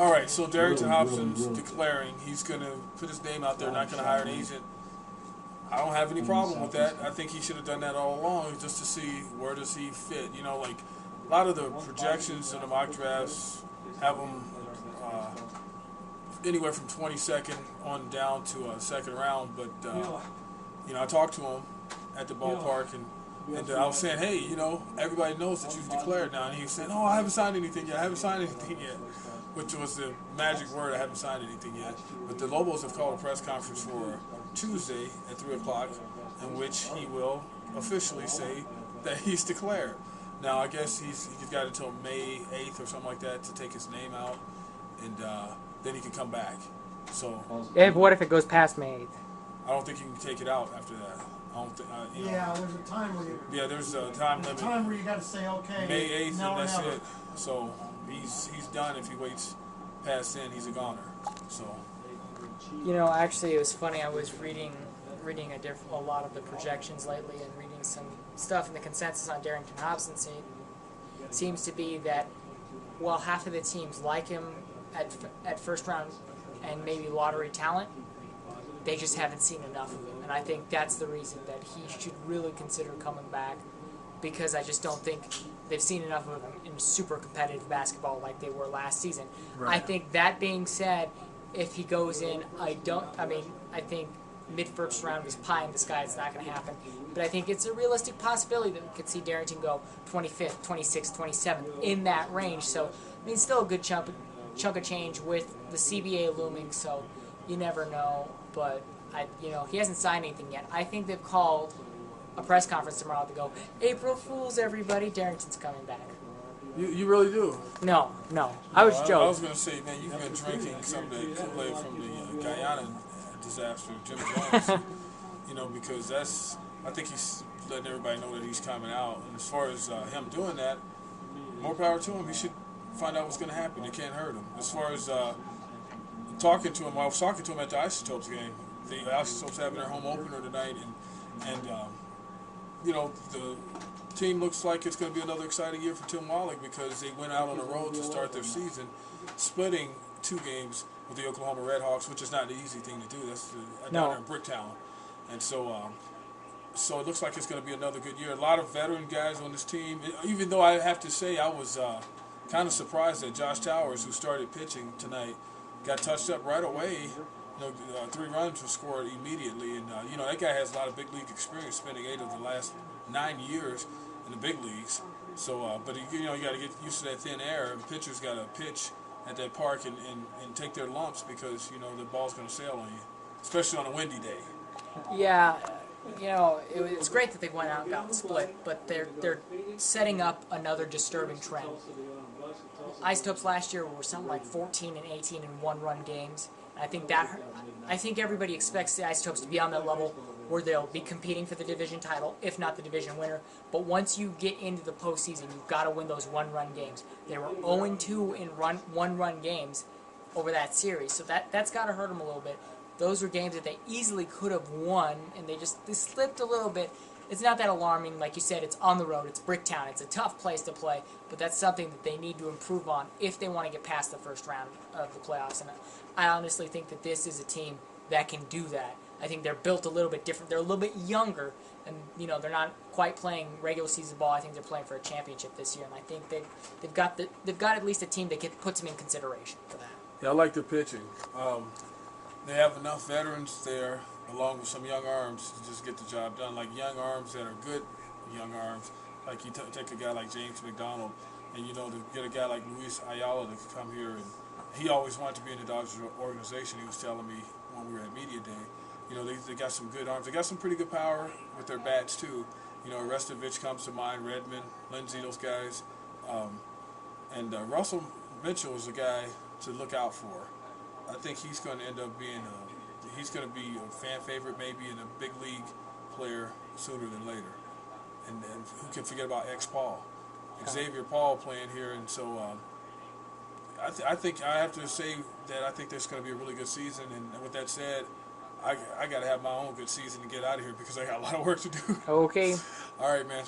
All right, so Darington Hobson's declaring he's going to put his name out there, not going to hire an agent. I don't have any problem with that. I think he should have done that all along just to see where does he fit. You know, like a lot of the projections in the mock drafts have him anywhere from 22nd on down to a second round. But, you know, I talked to him at the ballpark and I was saying, hey, you know, everybody knows that you've declared now. And he was saying, oh, I haven't signed anything yet. I haven't signed anything yet, which was the magic word. I haven't signed anything yet. But the Lobos have called a press conference for Tuesday at 3 o'clock in which he will officially say that he's declared. Now, I guess he's got until May 8th or something like that to take his name out, and then he can come back. So, what if it goes past May 8th? I don't think you can take it out after that. I don't think. You know, yeah, there's a time where you. Yeah, there's a time limit. Time where you got to say okay. May 8th, now and that's never. it. So he's done. If he waits past then, he's a goner. So. You know, actually, it was funny. I was reading a lot of the projections lately, and reading some stuff, and the consensus on Darington Hobson seems to be that while half of the teams like him at first round and maybe lottery talent, they just haven't seen enough of him. And I think that's the reason that he should really consider coming back, because I just don't think they've seen enough of him in super competitive basketball like they were last season. Right. I think that being said, if he goes in, I think mid-first round is pie in the sky. It's not going to happen. But I think it's a realistic possibility that we could see Darington go 25th, 26th, 27th, in that range. So, I mean, still a good chunk of change with the CBA looming, so you never know. But, he hasn't signed anything yet. I think they've called a press conference tomorrow to go, April Fools, everybody, Darrington's coming back. You really do? No. I was joking. I was going to say, man, you've been drinking some of the Kool-Aid from the Guyana disaster, Jim Jones. You know, because I think he's letting everybody know that he's coming out. And as far as him doing that, more power to him. He should find out what's going to happen. It can't hurt him. As far as talking to him, I was talking to him at the Isotopes game. The Isotopes having their home opener tonight, and you know, the team looks like it's going to be another exciting year for Tim Wallach, because they went out on the road to start their season, splitting 2 games with the Oklahoma Redhawks, which is not an easy thing to do. That's down there in Bricktown. And so it looks like it's going to be another good year. A lot of veteran guys on this team, even though I have to say I was kind of surprised that Josh Towers, who started pitching tonight, got touched up right away. 3 runs were scored immediately. And, that guy has a lot of big league experience, spending 8 of the last 9 years in the big leagues. So, but you got to get used to that thin air. And pitchers got to pitch at that park and take their lumps, because, the ball's going to sail on you, especially on a windy day. Yeah, it's great that they went out and got split, but they're setting up another disturbing trend. Isotopes last year were something like 14 and 18 in 1-run games. I think everybody expects the Isotopes to be on that level where they'll be competing for the division title, if not the division winner. But once you get into the postseason, you've got to win those 1-run games. They were 0-2 in 1-run games over that series, so that's got to hurt them a little bit. Those were games that they easily could have won, and they slipped a little bit. It's not that alarming. Like you said, it's on the road. It's Bricktown. It's a tough place to play, but that's something that they need to improve on if they want to get past the first round of the playoffs. And I honestly think that this is a team that can do that. I think they're built a little bit different. They're a little bit younger, and they're not quite playing regular season ball. I think they're playing for a championship this year, and I think they've got at least a team that puts them in consideration for that. Yeah, I like their pitching. They have enough veterans there, along with some young arms, to just get the job done. Like young arms that are good young arms. Like you take a guy like James McDonald, and to get a guy like Luis Ayala to come here, and he always wanted to be in the Dodgers organization. He was telling me when we were at media day. They got some good arms. They got some pretty good power with their bats too. Restovich comes to mind, Redmond, Lindsey, those guys, and Russell Mitchell is a guy to look out for. I think he's going to end up being he's going to be a fan favorite, maybe, and a big league player sooner than later. And who can forget about Paul? Xavier Paul playing here, and so I think I have to say that I think there's going to be a really good season. And with that said, I got to have my own good season to get out of here, because I got a lot of work to do. Okay. All right, man.